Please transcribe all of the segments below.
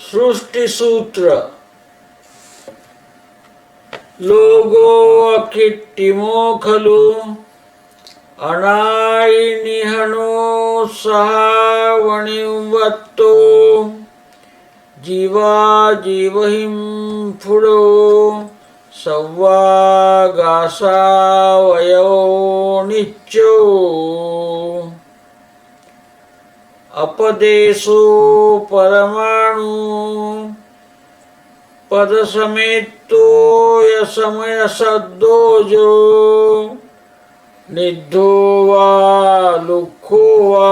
सृष्टि सूत्र लोगो अकिट्टिमो खलु अनायिनिहनो सहावणिवत्तो जीवा जीवहिं फुडो सव्वागासावयो निच्चो अपदेशो परमाणु पद समेतो यशमय सद्दोजो निद्धो वा लुक्खो वा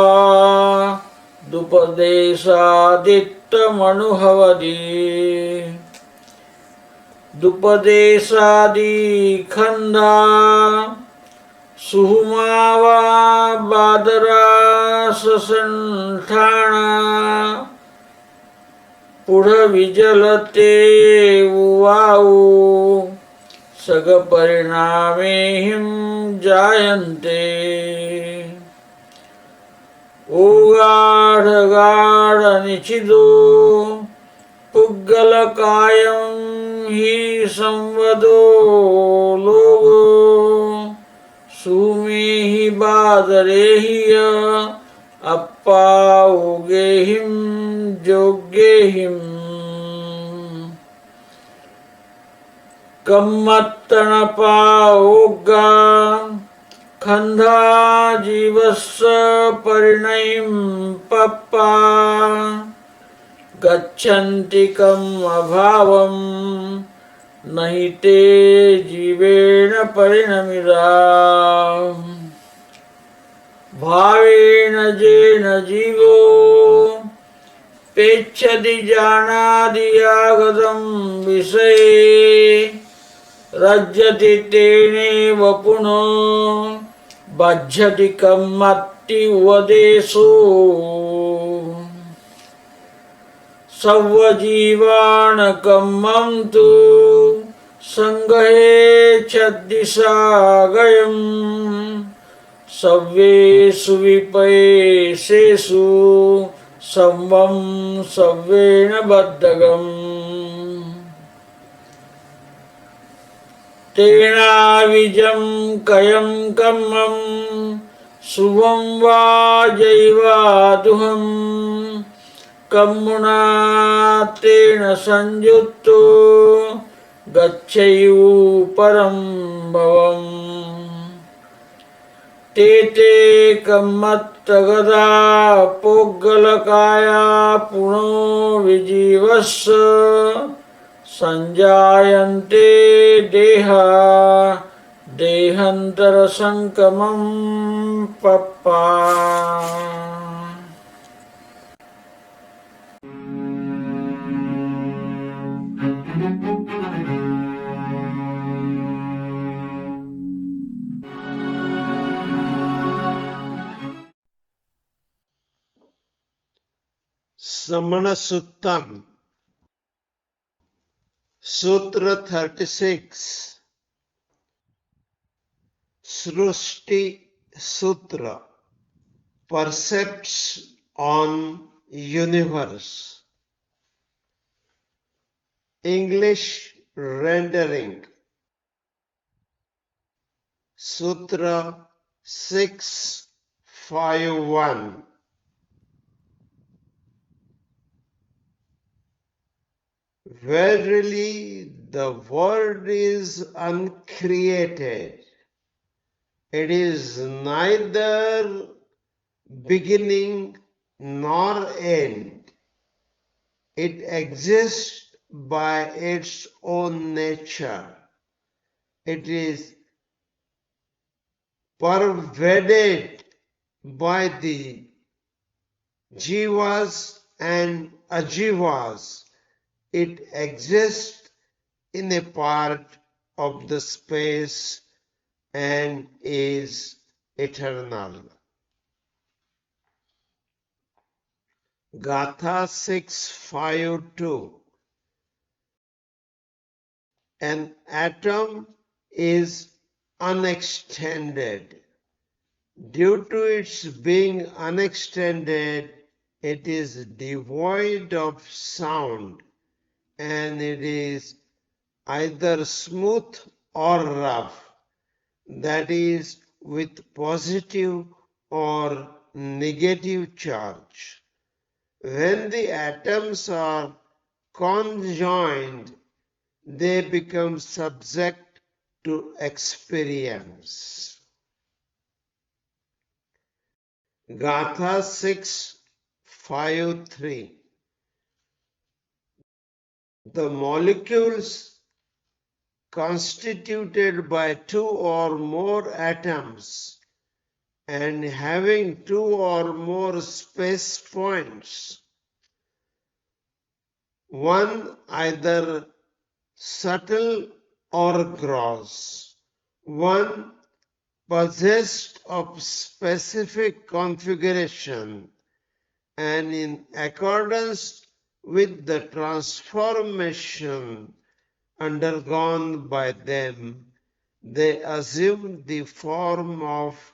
दुपदेशादित्तमनुहवदि दुपदेशादि खंदा सुहुमावा बादरा ससंठाणा पुढ विजलते उवाऊ सग परिणामे हिम जायन्ते ओगाढ गाढ निचिदो पुग्गल कायं हि संवदो लोगो सुमेहि बादरेहिय अप्पाउगेहिं जोग्गेहिं कम्मत्तनपाओग्गा खंधा जीवस्य परिणयं पप्पा गच्छन्ति कम् अभावं नहि ते जीवेन परिणमिरा भावेन जेन जीवो पेच्छति जानादि आगतं विषये रज्यति तेनेव पुनो बध्यति कम्मत्ति वदेशो सव्वजीवान् कम्मं तु सङ्गहेच्छद्दिशागयम् सव्येषु विपयेषेषु संवं सव्येन बद्धगम् तेनाविजं कयं कम्मं शुभं वा जैवादुहं कम्मुना तेन संयुक्तो गच्छेयु परं भवम् ते ते कम्मत्तगदा पोग्गलकाया पुनो विजीवस्य संजायन्ते देहा देहान्तरसंकमं पप्पा Samana Suttam, Sutra 36, Srushti Sutra, Percepts on Universe. English rendering, Sutra 651. Verily, the world is uncreated. It is neither beginning nor end. It exists by its own nature. It is pervaded by the jivas and ajivas. It exists in a part of the space and is eternal. Gatha 652. An atom is unextended. Due to its being unextended, it is devoid of sound and it is either smooth or rough, that is, with positive or negative charge. When the atoms are conjoined, they become subject to experience. Gatha 653. The molecules constituted by two or more atoms and having two or more space points, one either subtle or gross, one possessed of specific configuration, and in accordance with the transformation undergone by them, they assume the form of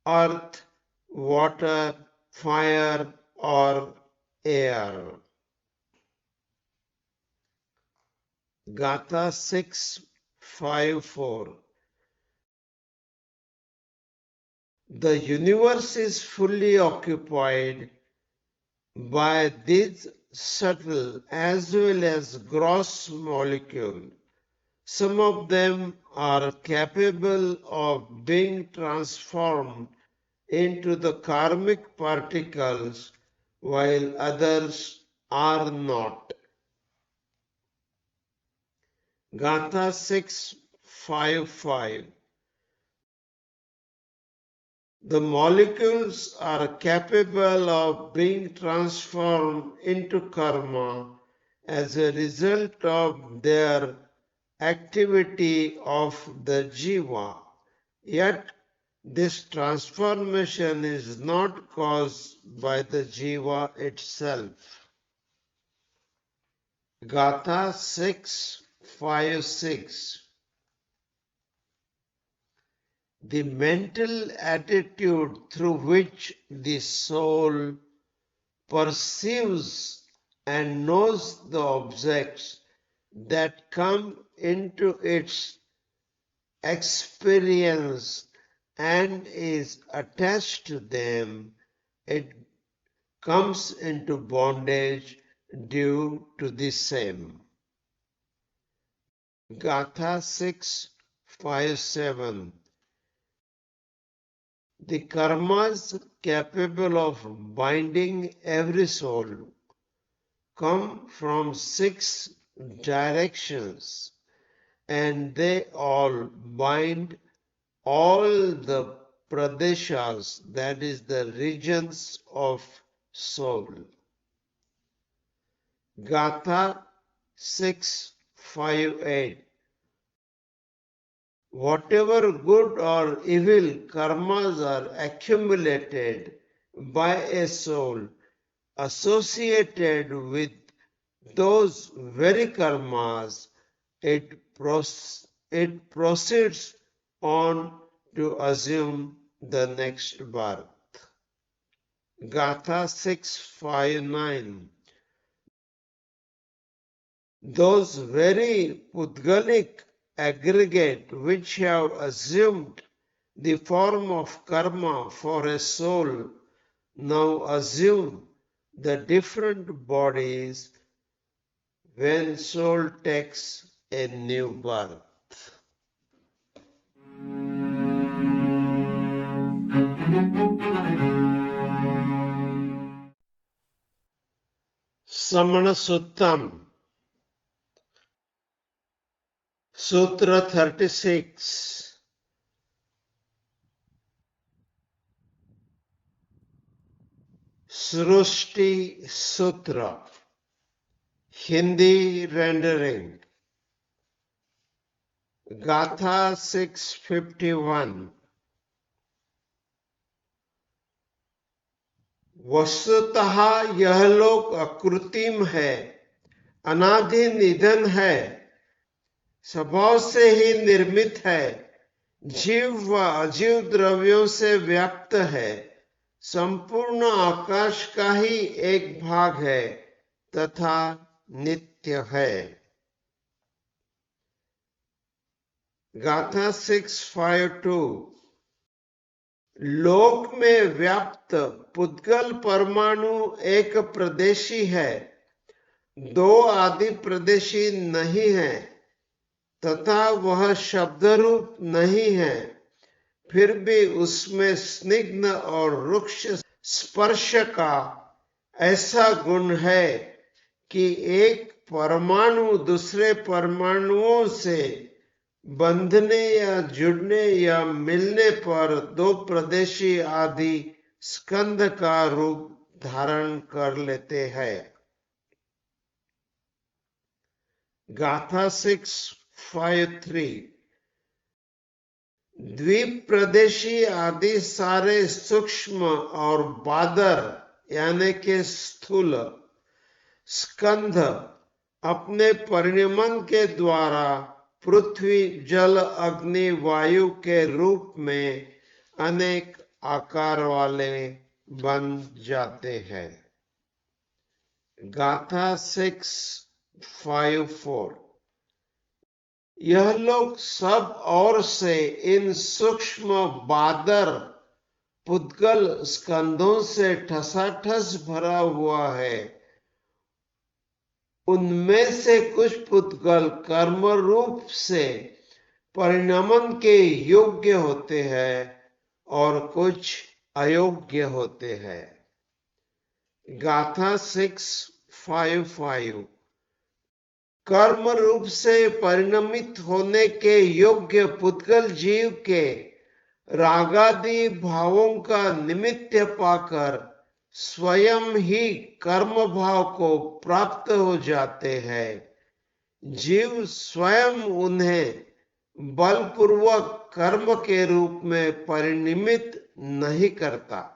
earth, water, fire, or air. Gatha 654. The universe is fully occupied by these subtle as well as gross molecules. Some of them are capable of being transformed into the karmic particles, while others are not. Gatha 655. The molecules are capable of being transformed into karma as a result of their activity of the jiva. Yet this transformation is not caused by the jiva itself. Gatha 656. The mental attitude through which the soul perceives and knows the objects that come into its experience and is attached to them, it comes into bondage due to the same. Gatha 657. The karmas capable of binding every soul come from 6 directions, and they all bind all the pradeshas, that is, the regions of soul. Gatha 658. Whatever good or evil karmas are accumulated by a soul associated with those very karmas, it proceeds on to assume the next birth. Gatha 659. Those very Pudgalic aggregate which have assumed the form of karma for a soul now assume the different bodies when soul takes a new birth. Samana Suttam, Sutra 36. Srushti Sutra, Hindi rendering. Gatha 651. वस्तुतः यह लोक अकृत्रिम है, अनादि निधन है, स्वभाव से ही निर्मित है, जीव व अजीव द्रव्यों से व्याप्त है, संपूर्ण आकाश का ही एक भाग है तथा नित्य है। गाथा 6:5-2 लोक में व्याप्त पुद्गल परमाणु एक प्रदेशी है, दो आदि प्रदेशी नहीं है तथा वह शब्द रूप नहीं है, फिर भी उसमें स्निग्ध और रुक्ष स्पर्श का ऐसा गुण है कि एक परमाणु दूसरे परमाणुओं से बंधने या जुड़ने या मिलने पर दो प्रदेशी आदि स्कंध का रूप धारण कर लेते हैं। गाथा 6:5-3 द्वीप प्रदेशी आदि सारे सूक्ष्म और बादर यानी के स्थूल स्कंध अपने परिणमन के द्वारा पृथ्वी जल अग्नि वायु के रूप में अनेक आकार वाले बन जाते हैं। गाथा 6:5-4 यह लोग सब ओर से इन सूक्ष्म बादर पुद्गल स्कंधों से ठसाठस भरा हुआ है। उनमें से कुछ पुद्गल कर्म रूप से परिणमन के योग्य होते हैं और कुछ अयोग्य होते हैं। गाथा 6:5-5 कर्म रूप से परिणमित होने के योग्य पुद्गल जीव के रागादि भावों का निमित्त पाकर स्वयं ही कर्म भाव को प्राप्त हो जाते हैं। जीव स्वयं उन्हें बलपूर्वक कर्म के रूप में परिणमित नहीं करता।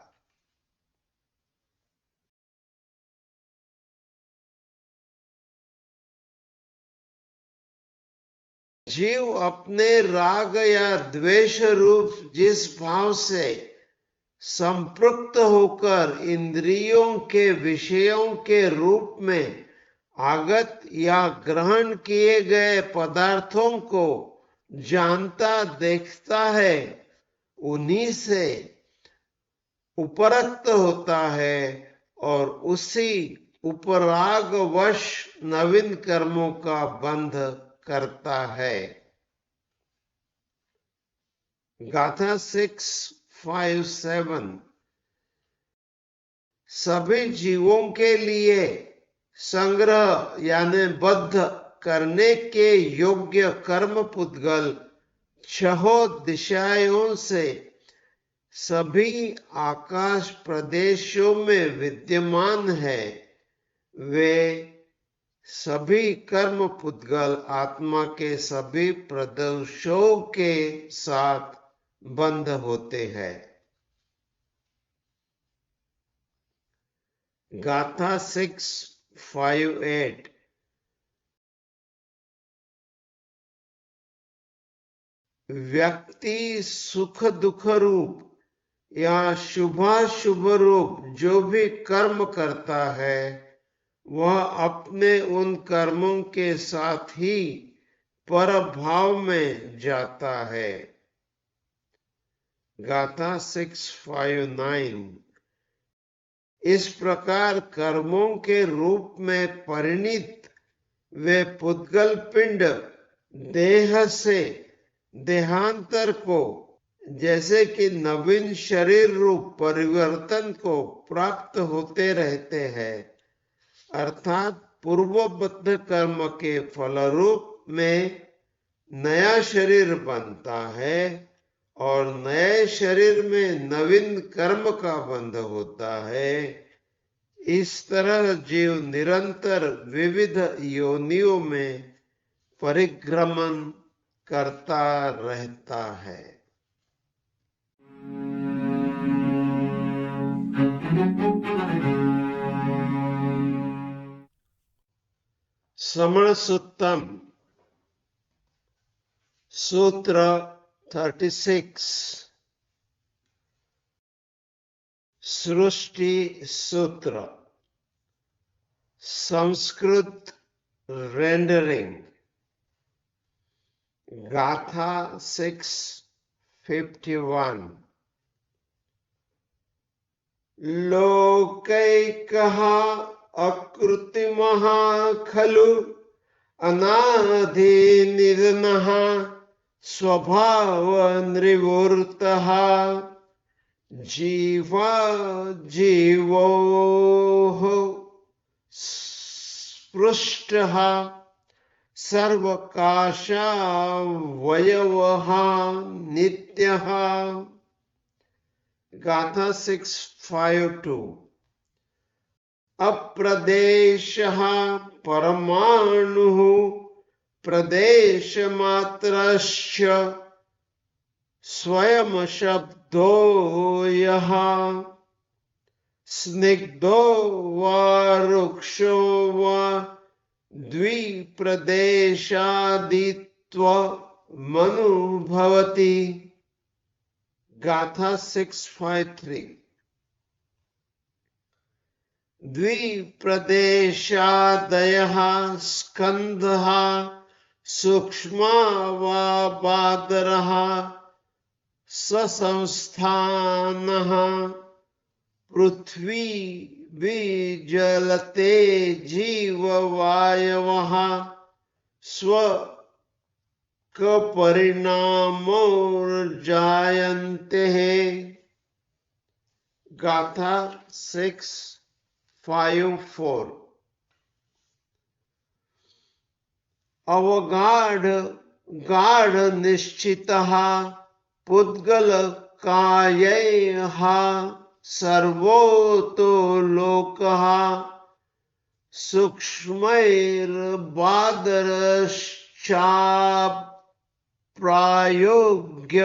जीव अपने राग या द्वेष रूप जिस भाव से संपृक्त होकर इंद्रियों के विषयों के रूप में आगत या ग्रहण किए गए पदार्थों को जानता देखता है, उन्हीं से उपरक्त होता है और उसी उपरागवश नवीन कर्मों का बंध करता है। गाथा 6:5-7 सभी जीवों के लिए संग्रह यानी बद्ध करने के योग्य कर्म पुद्गल छहों दिशाओं से सभी आकाश प्रदेशों में विद्यमान है। वे सभी कर्म पुद्गल आत्मा के सभी प्रदेशों के साथ बंध होते हैं। गाथा 6:5-8 व्यक्ति सुख दुख रूप या शुभाशुभ रूप जो भी कर्म करता है वह अपने उन कर्मों के साथ ही पर भाव में जाता है। गाथा 6:5-9 इस प्रकार कर्मों के रूप में परिणित वे पुद्गल पिंड देह से देहांतर को जैसे कि नवीन शरीर रूप परिवर्तन को प्राप्त होते रहते हैं, अर्थात पूर्वबद्ध कर्म के फलरूप में नया शरीर बनता है और नए शरीर में नवीन कर्म का बंध होता है। इस तरह जीव निरंतर विविध योनियों में परिभ्रमण करता रहता है। श्रवण सुत्तम सूत्र 36 सृष्टि सूत्र, संस्कृत रेंडरिंग, गाथा 6:51। लोकैकः अकृत्रिमः खलु अनादिनिधनः स्वभावनिवृत्तः जीवोः स्पृष्टः सर्वकाशावयवः नित्यः। गाथा 6:52। अप्रदेशः परमाणुः प्रदेशमात्रश्च स्वयं शब्दो यः स्निग्धो वा रुक्षो वा द्विप्रदेशादित्वमनुभवति। गाथा 6:53। द्विप्रदेशादयः स्कन्धः सूक्ष्मा वा बादरः ससंस्थानः पृथ्वी विजलते जीववायवः स्वकपरिणामोर्जायन्ते। गाथा 6:54। अवगाढ़ गाढ़ निश्चितः पुद्गल कायैः सर्वतो लोकः सूक्ष्मैर्बादरश्चाप्रायोग्य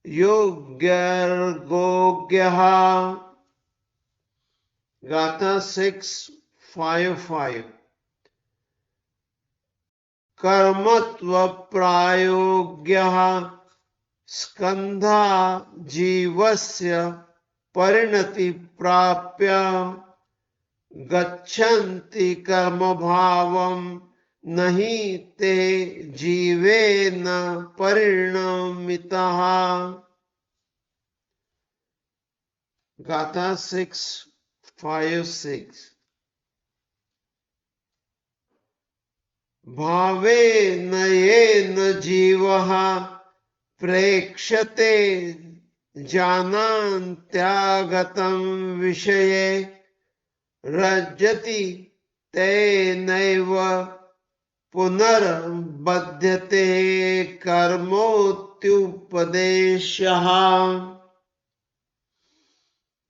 योग्यर्गोग्यः। गाथा 6:55। कर्मत्वप्रायोग्यः स्कन्धा जीवस्य परिणति प्राप्य गच्छन्ति कर्मभावं नहि ते जीवेन परिणमितः। गाथा 6:56। भावेन येन जीवः प्रेक्ष्यते जानान्त्यागतं विषये रज्जति तेनैव पुनर्बध्यते कर्मोत्युपदेशः।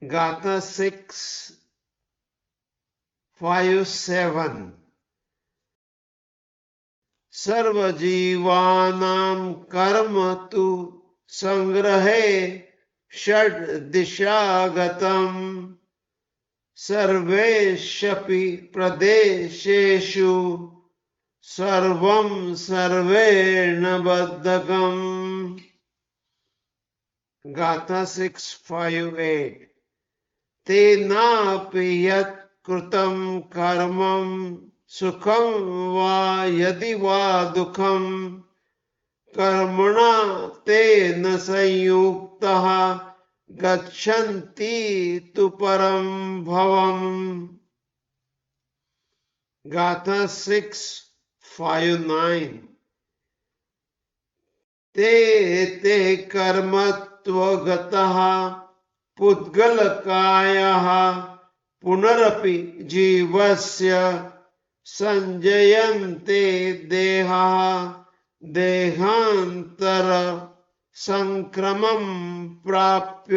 गाथा 6:57। सर्वजीवानां कर्म तु संग्रहे षड्दिशागतम् सर्वेष्वपि प्रदेशेषु सर्वं सर्वेण बद्धकम्। गाथा 6:58। तेनापि यत् कृतं कर्मं सुखं वा यदि वा दुःखं कर्मणा तेन संयुक्तः गच्छन्ति तु परं भवम्। गाथा 6:59। ते कर्मत्वगतः पुद्गलकायः पुनरपि जीवस्य संजयन्ते देहः देहान्तर संक्रमं प्राप्य।